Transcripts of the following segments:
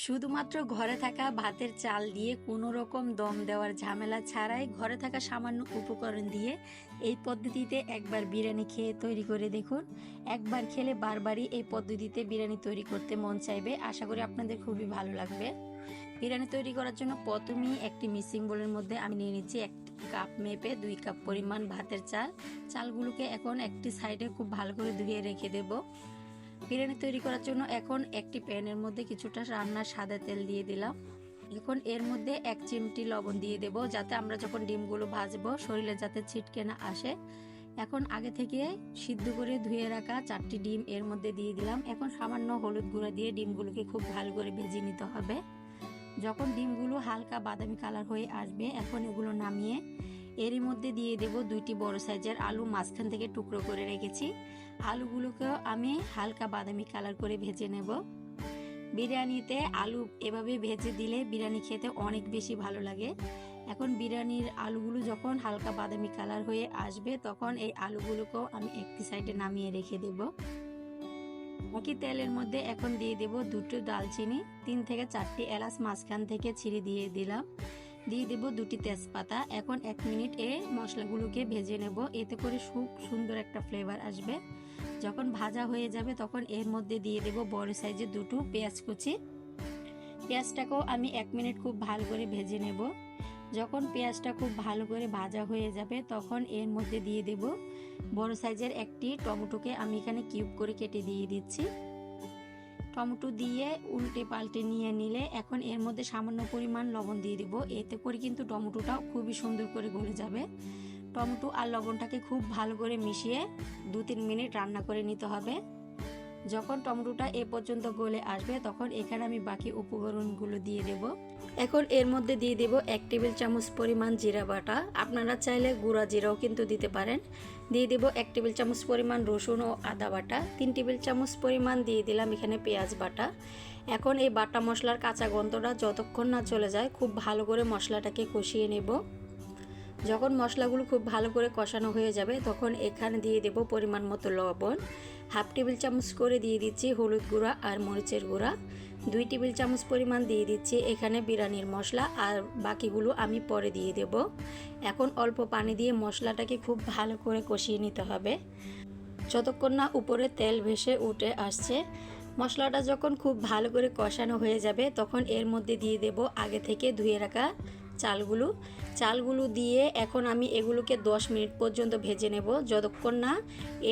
শুধুমাত্র ঘরে থাকা ভাতের চাল দিয়ে কোনো রকম দম দেওয়ার ঝামেলা ছাড়াই ঘরে থাকা সামান্য উপকরণ দিয়ে এই পদ্ধতিতে একবার বিরিয়ানি খেয়ে তৈরি করে দেখুন। একবার খেলে বারবারই এই পদ্ধতিতে বিরিয়ানি তৈরি করতে মন চাইবে। আশা করি আপনাদের খুবই ভালো লাগবে। বিরিয়ানি তৈরি করার জন্য প্রথমেই একটি মিক্সিং বোলের মধ্যে আমি নিয়ে নিচ্ছি 1 কাপ মেপে 2 কাপ পরিমাণ ভাতের চাল। চালগুলোকে এখন একটি সাইডে খুব ভালো করে ধুয়ে রেখে দেব। বিরিয়ানি তৈরি করার জন্য এখন একটি প্যানের মধ্যে কিছুটা রান্নার সাদা তেল দিয়ে দিলাম। এখন এর মধ্যে 1 চিমটি লবণ দিয়ে দেব, যাতে আমরা যখন ডিমগুলো ভাজবো শরীরে যাতে ছিটকে না আসে। এখন আগে থেকে সিদ্ধ করে ধুয়ে রাখা 4টি ডিম এর মধ্যে দিয়ে দিলাম। এখন সামান্য হলুদ গুঁড়া দিয়ে ডিমগুলোকে খুব ভালো করে ভেজে নিতে হবে। যখন ডিমগুলো হালকা বাদামি কালার হয়ে আসবে, এখন এগুলো নামিয়ে এরই মধ্যে দিয়ে দেব 2টি বড় সাইজের আলু মাঝখান থেকে টুকরো করে রেখেছি। আলুগুলোকেও আমি হালকা বাদামি কালার করে ভেজে নেব। বিরিয়ানিতে আলু এভাবে ভেজে দিলে বিরিয়ানি খেতে অনেক বেশি ভালো লাগে। এখন বিরিয়ানির আলুগুলো যখন হালকা বাদামি কালার হয়ে আসবে, তখন এই আলুগুলোকেও আমি একটি সাইডে নামিয়ে রেখে দেব। বাকি তেলের মধ্যে এখন দিয়ে দেব 2টো দালচিনি, 3 থেকে 4টি এলাচ মাঝখান থেকে ছিঁড়ে দিয়ে দিলাম। দিয়ে দেব 2টি তেজপাতা। এখন 1 মিনিট এই মশলাগুলোকে ভেজে নেব, এতে করে খুব সুন্দর একটা ফ্লেভার আসবে। যখন ভাজা হয়ে যাবে তখন এর মধ্যে দিয়ে দেব বড় সাইজের 2টো পেঁয়াজ কুচি। পেঁয়াজটাকেও আমি 1 মিনিট খুব ভালো করে ভেজে নেব। যখন পেঁয়াজটা খুব ভালো করে ভাজা হয়ে যাবে, তখন এর মধ্যে দিয়ে দেব বড় সাইজের একটি টমেটোকে আমি এখানে কিউব করে কেটে দিয়ে দিচ্ছি। টমেটো দিয়ে উল্টে পাল্টে নিয়ে নিলে এখন এর মধ্যে সামান্য পরিমাণ লবণ দিয়ে দেব, এতে করে কিন্তু টমেটোটাও খুবই সুন্দর করে গলে যাবে। টমেটো আর লবণটাকে খুব ভালো করে মিশিয়ে 2-3 মিনিট রান্না করে নিতে হবে। যখন টমেটোটা এ পর্যন্ত গলে আসবে, তখন এখানে আমি বাকি উপকরণগুলো দিয়ে দেব। এখন এর মধ্যে দিয়ে দেব 1 টেবিল চামচ পরিমাণ জিরা বাটা। আপনারা চাইলে গুঁড়া জিরাও কিন্তু দিতে পারেন। দিয়ে দেব 1 টেবিল চামচ পরিমাণ রসুন ও আদা বাটা। 3 টেবিল চামচ পরিমাণ দিয়ে দিলাম এখানে পেঁয়াজ বাটা। এখন এই বাটা মশলার কাঁচা গন্ধটা যতক্ষণ না চলে যায়, খুব ভালো করে মশলাটাকে কষিয়ে নেব। যখন মশলাগুলো খুব ভালো করে কষানো হয়ে যাবে, তখন এখানে দিয়ে দেব পরিমাণ মতো লবণ। 1/2 টেবিল চামচ করে দিয়ে দিচ্ছি হলুদ গুঁড়া আর মরিচের গুঁড়া। 2 টেবিল চামচ পরিমাণ দিয়ে দিচ্ছি এখানে বিরিয়ানির মশলা, আর বাকিগুলো আমি পরে দিয়ে দেব। এখন অল্প পানি দিয়ে মশলাটাকে খুব ভালো করে কষিয়ে নিতে হবে, যতক্ষণ না উপরে তেল ভেসে উঠে আসছে। মশলাটা যখন খুব ভালো করে কষানো হয়ে যাবে, তখন এর মধ্যে দিয়ে দেব আগে থেকে ধুয়ে রাখা চালগুলো দিয়ে এখন আমি এগুলোকে 10 মিনিট পর্যন্ত ভেজে নেব, যতক্ষণ না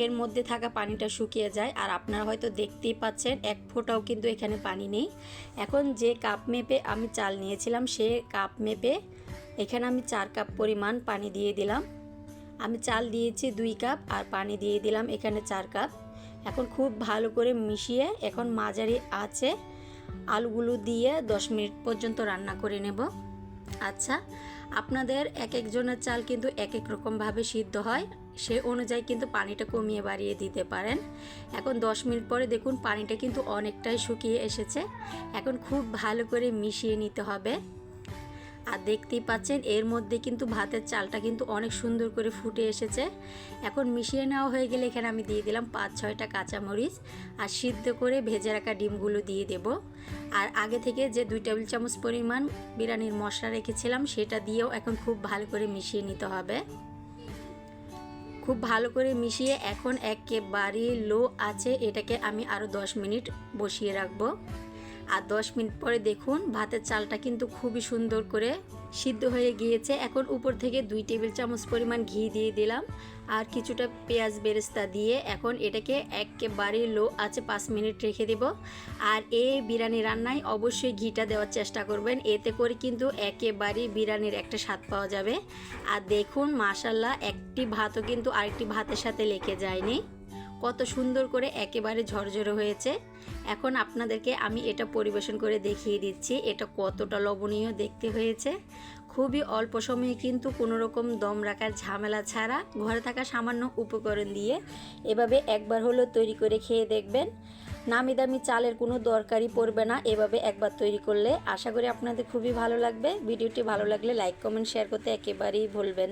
এর মধ্যে থাকা পানিটা শুকিয়ে যায়। আর আপনারা হয়তো দেখতেই পাচ্ছেন 1 ফোঁটাও কিন্তু এখানে পানি নেই। এখন যে কাপ মেপে আমি চাল নিয়েছিলাম, সে কাপ মেপে এখানে আমি 4 কাপ পরিমাণ পানি দিয়ে দিলাম। আমি চাল দিয়েছি 2 কাপ আর পানি দিয়ে দিলাম এখানে 4 কাপ। এখন খুব ভালো করে মিশিয়ে এখন মাঝারি আঁচে আলুগুলো দিয়ে 10 মিনিট পর্যন্ত রান্না করে নেব। আচ্ছা, আপনাদের এক একজনের চাল কিন্তু এক এক রকমভাবে সিদ্ধ হয়, সে অনুযায়ী কিন্তু পানিটা কমিয়ে বাড়িয়ে দিতে পারেন। এখন 10 মিনিট পরে দেখুন পানিটা কিন্তু অনেকটাই শুকিয়ে এসেছে। এখন খুব ভালো করে মিশিয়ে নিতে হবে। আর দেখতেই পাচ্ছেন এর মধ্যে কিন্তু ভাতের চালটা কিন্তু অনেক সুন্দর করে ফুটে এসেছে। এখন মিশিয়ে নেওয়া হয়ে গেলে এখানে আমি দিয়ে দিলাম 5-6টা কাঁচামরিচ আর সিদ্ধ করে ভেজে রাখা ডিমগুলো দিয়ে দেব। আর আগে থেকে যে 2 টেবিল চামচ পরিমাণ বিরিয়ানির মশলা রেখেছিলাম, সেটা দিয়েও এখন খুব ভালো করে মিশিয়ে নিতে হবে। খুব ভালো করে মিশিয়ে এখন একেবারে লো আছে এটাকে আমি আরও 10 মিনিট বসিয়ে রাখবো। আর 10 মিনিট পরে দেখুন ভাতের চালটা কিন্তু খুবই সুন্দর করে সিদ্ধ হয়ে গিয়েছে। এখন উপর থেকে 2 টেবিল চামচ পরিমাণ ঘি দিয়ে দিলাম আর কিছুটা পেঁয়াজ বেরেস্তা দিয়ে এখন এটাকে একেবারে লো আছে 5 মিনিট রেখে দেব। আর এই বিরিয়ানি রান্নায় অবশ্যই ঘিটা দেওয়ার চেষ্টা করবেন, এতে করে কিন্তু একেবারে বিরিয়ানির একটা স্বাদ পাওয়া যাবে। আর দেখুন মাশাআল্লাহ, একটি ভাতও কিন্তু আরেকটি ভাতের সাথে লেগে যায়নি, কত সুন্দর করে একেবারে ঝরঝরে হয়েছে। এখন আপনাদেরকে আমি এটা পরিবেশন করে দেখিয়ে দিচ্ছি এটা কতটা লবণীয় দেখতে হয়েছে। খুবই অল্প সময়ে কিন্তু কোনো রকম দম রাখার ঝামেলা ছাড়া ঘরে থাকা সামান্য উপকরণ দিয়ে এভাবে একবার হলো তৈরি করে খেয়ে দেখবেন। নামি দামি চালের কোনো দরকারই পড়বে না এভাবে একবার তৈরি করলে। আশা করি আপনাদের খুবই ভালো লাগবে। ভিডিওটি ভালো লাগলে লাইক কমেন্ট শেয়ার করতে একেবারেই ভুলবেন না।